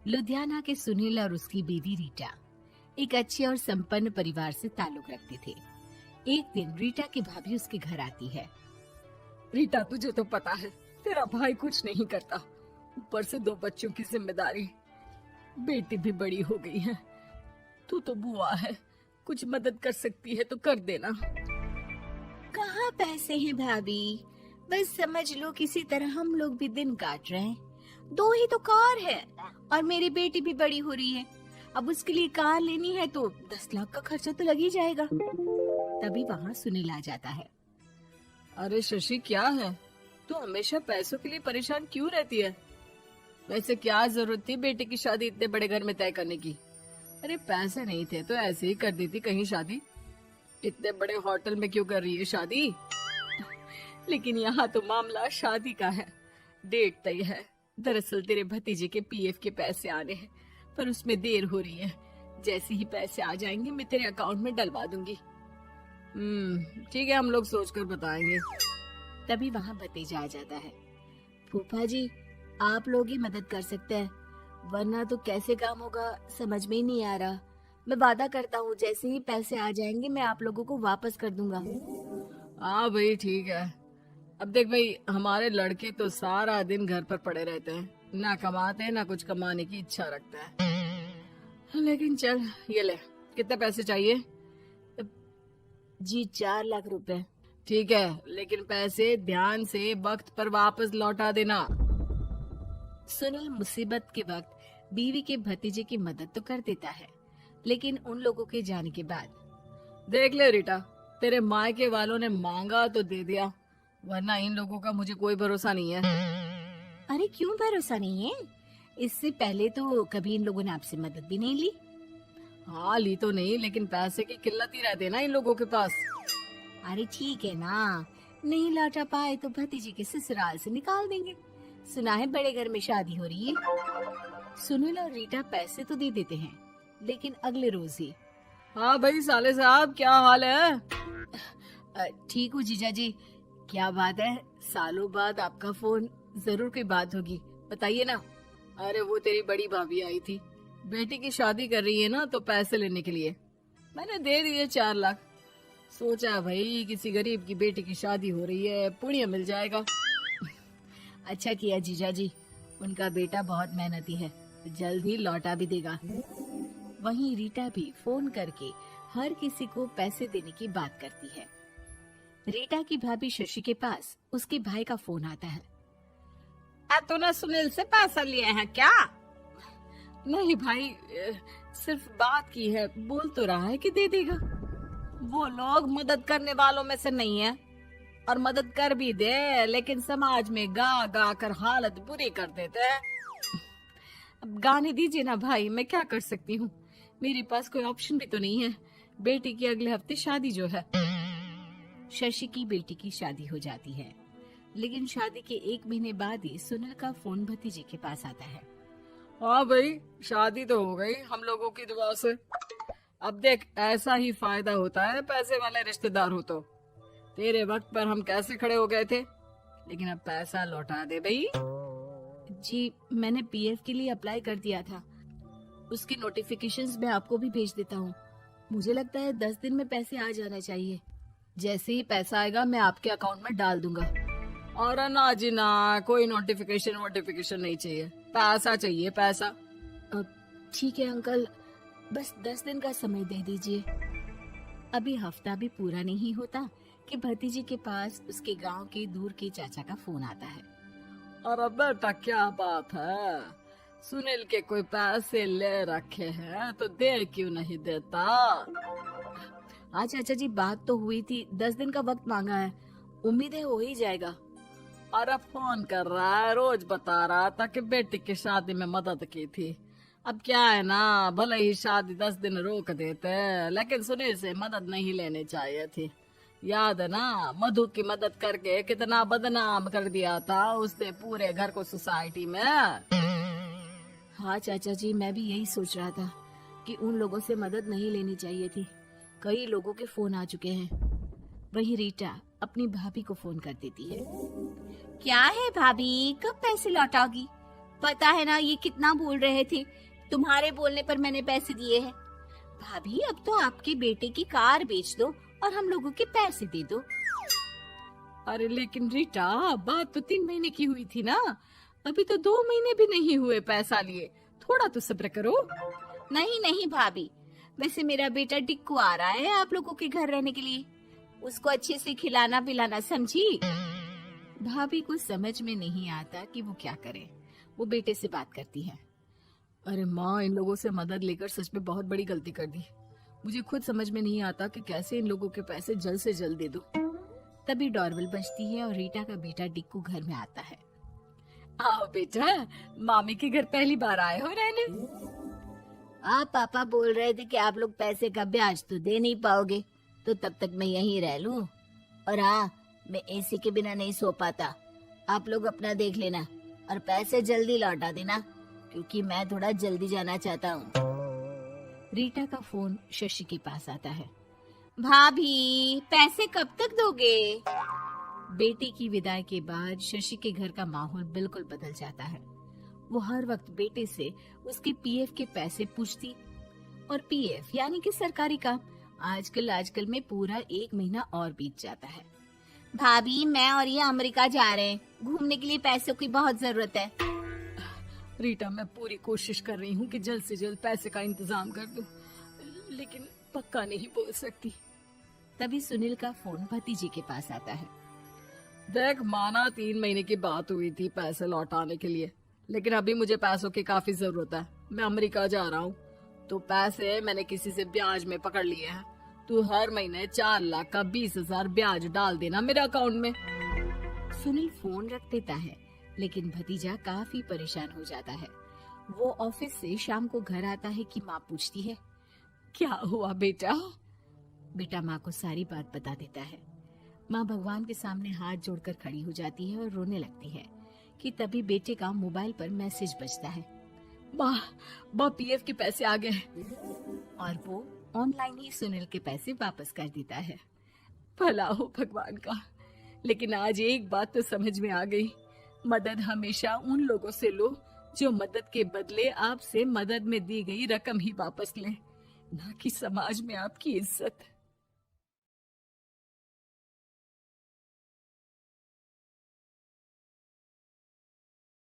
लुधियाना के सुनील और उसकी बीवी रीटा एक अच्छे और संपन्न परिवार से ताल्लुक रखते थे। एक दिन रीटा की भाभी उसके घर आती है। रीटा, तुझे तो पता है तेरा भाई कुछ नहीं करता, ऊपर से 2 बच्चों की जिम्मेदारी, बेटी भी बड़ी हो गई है। तू तो बुआ है, कुछ मदद कर सकती है तो कर देना। कहाँ पैसे हैं भाभी, बस समझ लो किसी तरह हम लोग भी दिन काट रहे हैं। 2 ही तो कार है और मेरी बेटी भी बड़ी हो रही है। अब उसके लिए कार लेनी है तो 10 लाख का खर्चा तो लग ही जाएगा। तभी वहाँ सुनील आ जाता है। अरे शशि, क्या है, तू हमेशा पैसों के लिए परेशान क्यों रहती है? वैसे क्या जरूरत थी बेटी की शादी इतने बड़े घर में तय करने की? अरे पैसे नहीं थे तो ऐसे ही कर देती कहीं शादी। इतने बड़े होटल में क्यों कर रही है शादी? लेकिन यहाँ तो मामला शादी का है, डेट तय है। दरअसल तेरे भतीजे के पीएफ के पैसे आने हैं, पर उसमें देर हो रही है। जैसे ही पैसे आ जाएंगे मैं तेरे अकाउंट में डलवा दूंगी। ठीक है, हम लोग सोचकर बताएंगे। तभी वहाँ भतीजा आ जाता है। फूफा जी, आप लोग ही मदद कर सकते हैं, वरना तो कैसे काम होगा समझ में ही नहीं आ रहा। मैं वादा करता हूँ जैसे ही पैसे आ जाएंगे मैं आप लोगों को वापस कर दूंगा। हाँ भाई, ठीक है। अब देख भाई, हमारे लड़के तो सारा दिन घर पर पड़े रहते हैं, ना कमाते हैं ना कुछ कमाने की इच्छा रखता है। लेकिन चल, ये ले, कितने पैसे चाहिए? जी 4 लाख रुपए। ठीक है, लेकिन पैसे ध्यान से वक्त पर वापस लौटा देना। सुनील मुसीबत के वक्त बीवी के भतीजे की मदद तो कर देता है, लेकिन उन लोगों के जाने के बाद देख ले रीटा, तेरे मायके वालों ने मांगा तो दे दिया, वरना इन लोगों का मुझे कोई भरोसा नहीं है। अरे क्यों भरोसा नहीं है? इससे पहले तो कभी इन लोगों ने आपसे मदद भी नहीं ली। हाँ, ली तो नहीं, लेकिन पैसे की किल्लत ही रहती है ना इन लोगों के पास। अरे ठीक है ना, नहीं लौटा पाए तो भतीजे के ससुराल से निकाल देंगे। सुना है बड़े घर में शादी हो रही है। सुनील और रीटा पैसे तो दे देते हैं, लेकिन अगले रोज ही। हाँ भाई साले साहब, क्या हाल है? ठीक हूँ जीजा जी। क्या बात है, सालों बाद आपका फोन, जरूर कोई बात होगी, बताइए ना। अरे वो तेरी बड़ी भाभी आई थी, बेटी की शादी कर रही है ना, तो पैसे लेने के लिए मैंने दे दिए 4 लाख। सोचा भाई किसी गरीब की बेटी की शादी हो रही है, पुण्य मिल जाएगा। अच्छा किया जीजा जी, उनका बेटा बहुत मेहनती है, जल्द ही लौटा भी देगा। वहीं रीटा भी फोन करके हर किसी को पैसे देने की बात करती है। रीटा की भाभी शशि के पास उसके भाई का फोन आता है। तूने सुनील से पैसा लिए हैं क्या? नहीं भाई, सिर्फ बात की है, बोल तो रहा है कि दे देगा। वो लोग मदद करने वालों में से नहीं है, और मदद कर भी दे लेकिन समाज में गा गा कर हालत बुरी कर देते हैं। अब गाने दीजिए ना भाई, मैं क्या कर सकती हूँ, मेरे पास कोई ऑप्शन भी तो नहीं है। बेटी की अगले हफ्ते शादी जो है। शशि की बेटी की शादी हो जाती है, लेकिन शादी के 1 महीने बाद ही सुनील का फोन भतीजे के पास आता है। हाँ भाई, शादी तो हो गई हम लोगों की दुआ से। अब देख, ऐसा ही फायदा होता है पैसे वाले रिश्तेदार हो तो। तेरे वक्त पर हम कैसे खड़े हो गए थे, लेकिन अब पैसा लौटा दे भाई। जी, मैंने पीएफ के लिए अप्लाई कर दिया था, उसकी नोटिफिकेशंस मैं आपको भी भेज देता हूँ। मुझे लगता है 10 दिन में पैसे आ जाना चाहिए। जैसे ही पैसा आएगा मैं आपके अकाउंट में डाल दूंगा। और ना जी ना, कोई नोटिफिकेशन नहीं चाहिए, पैसा चाहिए, पैसा। ठीक है अंकल, बस 10 दिन का समय दे दीजिए। अभी हफ्ता भी पूरा नहीं होता कि भतीजे के पास उसके गांव के दूर के चाचा का फोन आता है। अरे बेटा, क्या बात है, सुनील के कोई पैसे ले रखे हैं तो दे क्यों नहीं देता? हाँ चाचा जी, बात तो हुई थी, 10 दिन का वक्त मांगा है, उम्मीद है हो ही जाएगा। अरे फोन कर रहा है, रोज बता रहा था कि बेटी की शादी में मदद की थी। अब क्या है ना, भले ही शादी 10 दिन रोक देते, लेकिन सुनील से मदद नहीं लेनी चाहिए थी। याद है ना, मधु की मदद करके कितना बदनाम कर दिया था उसने पूरे घर को सोसाइटी में। हाँ चाचा जी, मैं भी यही सोच रहा था कि उन लोगों से मदद नहीं लेनी चाहिए थी। कई लोगों के फोन आ चुके हैं। वही रीटा अपनी भाभी को फोन कर देती है। क्या है भाभी, कब पैसे लौटाओगी? पता है ना ये कितना बोल रहे थे, तुम्हारे बोलने पर मैंने पैसे दिए हैं। भाभी अब तो आपके बेटे की कार बेच दो और हम लोगों के पैसे दे दो। अरे लेकिन रीटा, बात तो 3 महीने की हुई थी ना, अभी तो 2 महीने भी नहीं हुए पैसा लिए, थोड़ा तो सब्र करो। नहीं नहीं भाभी, वैसे मेरा बेटा टिक्कू आ रहा है आप लोगों के घर रहने के लिए, उसको अच्छे से खिलाना पिलाना, समझी? भाभी को समझ में नहीं आता कि वो क्या करे। वो बेटे से बात करती है। अरे माँ, इन लोगों से मदद लेकर सच में बहुत बड़ी गलती कर दी। मुझे खुद समझ में नहीं आता कि कैसे इन लोगों के पैसे जल्द से जल्द दे दूं। तभी डोरबेल बजती है और रीटा का बेटा टिक्कू घर में आता है। आओ बेटा, मामी के घर पहली बार आए हो रहने? आप पापा बोल रहे थे कि आप लोग पैसे का ब्याज तो दे नहीं पाओगे, तो तब तक मैं यहीं रह लूं। और हाँ, मैं एसी के बिना नहीं सो पाता। आप लोग अपना देख लेना और पैसे जल्दी लौटा देना, क्योंकि मैं थोड़ा जल्दी जाना चाहता हूँ। रीटा का फोन शशि के पास आता है। भाभी, पैसे कब तक दोगे? बेटे की विदाई के बाद शशि के घर का माहौल बिल्कुल बदल जाता है। वो हर वक्त बेटे से उसके पीएफ के पैसे पूछती, और पीएफ यानी कि सरकारी काम। आजकल में पूरा 1 महीना और बीत जाता है। भाभी, मैं और ये अमेरिका जा रहे हैं, घूमने के लिए पैसों की बहुत जरूरत है। रीटा, मैं पूरी कोशिश कर रही हूँ कि जल्द से जल्द पैसे का इंतजाम कर दूं, लेकिन पक्का नहीं बोल सकती। तभी सुनील का फोन भतीजे के पास आता है। देख माना 3 महीने की बात हुई थी पैसे लौटाने के लिए, लेकिन अभी मुझे पैसों की काफी जरूरत है। मैं अमेरिका जा रहा हूँ, तो पैसे मैंने किसी से ब्याज में पकड़ लिए हैं। तू हर महीने 4 लाख का 20,000 ब्याज डाल देना मेरे अकाउंट में। सुनील फोन रख देता है, लेकिन भतीजा काफी परेशान हो जाता है। वो ऑफिस से शाम को घर आता है कि माँ पूछती है, क्या हुआ बेटा? बेटा माँ को सारी बात बता देता है। माँ भगवान के सामने हाथ जोड़कर खड़ी हो जाती है और रोने लगती है कि तभी बेटे का मोबाइल पर मैसेज बजता है। माँ, पीएफ के पैसे आ गए। और वो ऑनलाइन ही सुनील के पैसे वापस कर देता है। भला हो भगवान का। लेकिन आज एक बात तो समझ में आ गई, मदद हमेशा उन लोगों से लो जो मदद के बदले आपसे मदद में दी गई रकम ही वापस लें, ना कि समाज में आपकी इज्जत।